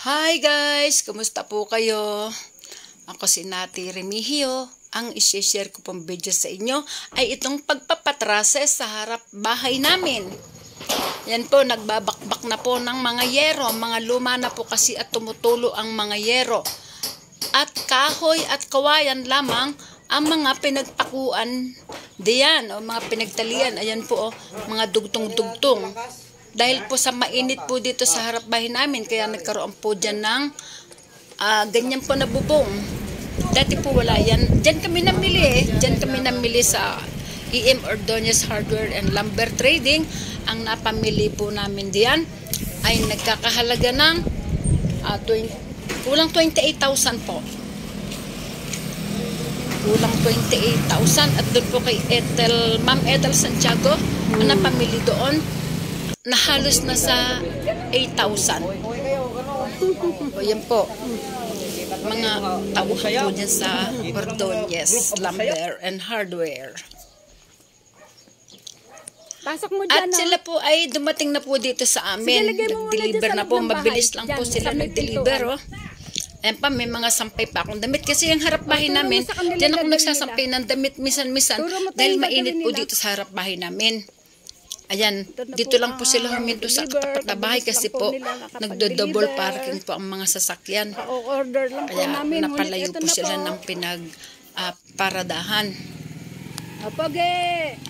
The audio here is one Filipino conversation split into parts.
Hi guys! Kumusta po kayo? Ako si Nati Remigio. Ang isi-share ko pong video sa inyo ay itong pagpapatrase sa harap bahay namin. Yan po, nagbabakbak na po ng mga yero. Mga luma na po kasi at tumutulo ang mga yero. At kahoy at kawayan lamang ang mga pinagpakuan diyan o mga pinagtalian. Ayan po, mga dugtong-dugtong. Dahil po sa mainit po dito sa harap bahay namin, kaya nagkaroon po dyan ng ganyan po na bubong. Dati po wala yan. Dyan kami namili Dyan kami namili sa EM Ordonez Hardware and Lumber Trading. Ang napamili po namin diyan ay nagkakahalaga ng kulang 28,000 po. Kulang 28,000. At doon po kay Ma'am Ethel Santiago, ang napamili doon, na halos na sa 8,000. O yan po. Mga tauhan po dyan sa Ordonez Lumber and Hardware. Pasok mo dyan, at sila po ay dumating na po dito sa amin. Nag-deliver na po. Mabilis lang po sila nag-deliver. Ayan pa, may mga sampay pa akong damit. Kasi yung harap bahay namin, dyan ako nagsasampay ng damit misan-misan. Dahil mainit po dito sa harap bahay namin. Ayan, dito lang po sila huminto sa katapat na bahay kasi po nagdo-double parking po ang mga sasakyan. Kaya napalayo po sila ng pinagparadahan. Pogi!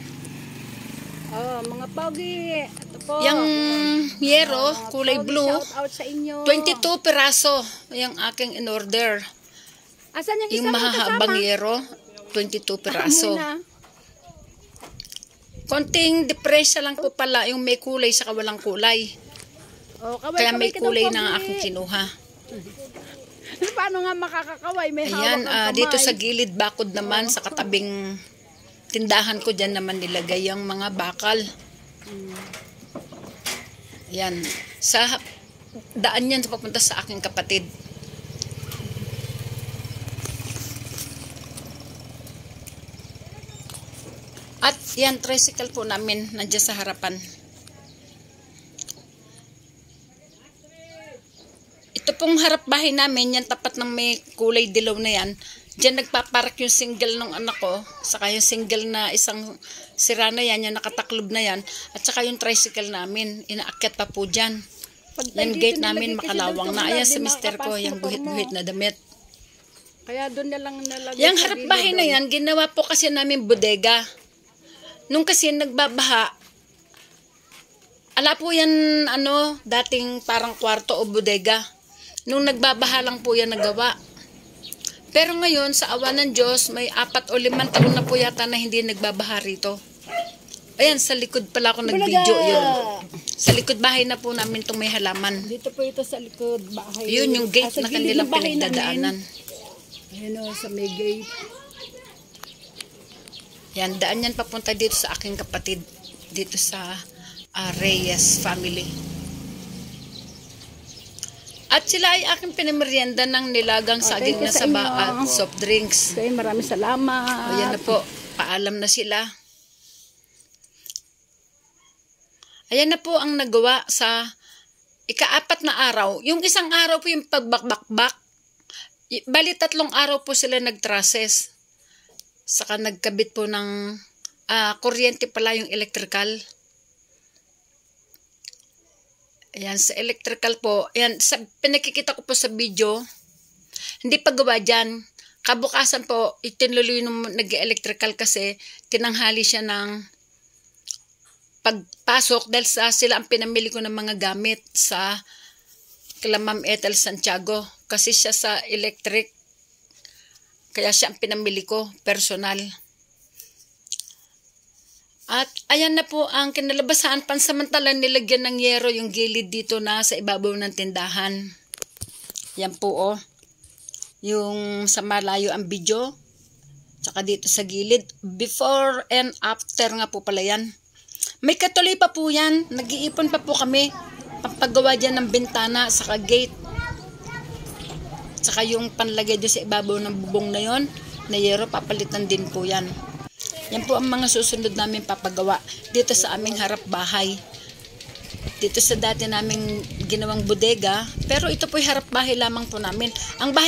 Mga pogi! Yung yero, kulay blue, 22 piraso yung aking in-order. Yung mahahabang yero, 22 piraso. Konting depresya lang po pala yung may kulay sa walang kulay. Kaya may kulay na ang aking kinuha. Paano nga makakakaway? May ayan, hawak ang kamay. dito sa gilid bakod naman, sa katabing tindahan ko, dyan naman nilagay ang mga bakal. Ayan. Sa daan yan papunta sa aking kapatid. At yan, tricycle po namin nandiyan sa harapan. Ito pong harap bahay namin, yan tapat ng may kulay dilaw na yan. Diyan nagpaparak yung single ng anak ko, saka yung single na isang sira na yan, yung nakataklob na yan, at saka yung tricycle namin, inaakyat pa po dyan. Yung gate namin makalawang na. Ayan sa mister ko, yung guhit-guhit na damit. Kaya doon na lang nalagay. Yung harap bahay na yan, ginawa po kasi namin bodega. Nung kasi nagbabaha, ala po yan, dating parang kwarto o bodega. Nung nagbabaha lang po yan nagawa. Pero ngayon, sa awa ng Diyos, may 4 o 5 taon na po yata na hindi nagbabaha rito. Ayan, sa likod pala ako nag-video yun. Sa likod bahay na po namin itong may halaman. Dito po ito sa likod bahay. Yun, yung gate na kanilang pinagdadaanan. Ayan sa may gate. Yan, daan yan papunta dito sa aking kapatid. Dito sa Reyes family. At sila ay aking pinamerienda ng nilagang saging na saba at soft drinks. Okay, maraming salamat. Ayan na po, paalam na sila. Ayan na po ang nagawa sa ika-4 na araw. Yung isang araw po yung pagbakbakbak. Bali 3 araw po sila nagtrases. Saka nagkabit po ng kuryente pala yung electrical. Ayan, sa electrical po. Ayan, pinakikita ko po sa video. Hindi pa gawa dyan. Kabukasan po, itinuloy nung nag-electrical kasi tinanghali siya ng pagpasok dahil sila ang pinamili ko ng mga gamit sa kila Ma'am Ethel Santiago. Kasi siya sa electric. Kaya siya ang pinamili ko, personal. At ayan na po ang kinalabasan. Pansamantalang nilagyan ng yero yung gilid dito na sa ibabaw ng tindahan. Yan po yung sa malayo ang video. Tsaka dito sa gilid. Before and after nga po pala yan. May katuloy pa po yan. Nag-iipon pa po kami. Pampagawa dyan ng bintana saka gate. Saka yung panlagay doon sa ibabaw ng bubong na yon, na yero, papalitan din po yan. Yan po ang mga susunod namin papagawa dito sa aming harap bahay. dito sa dati naming ginawang bodega. Pero ito po'y harap bahay lamang po namin. Ang bahay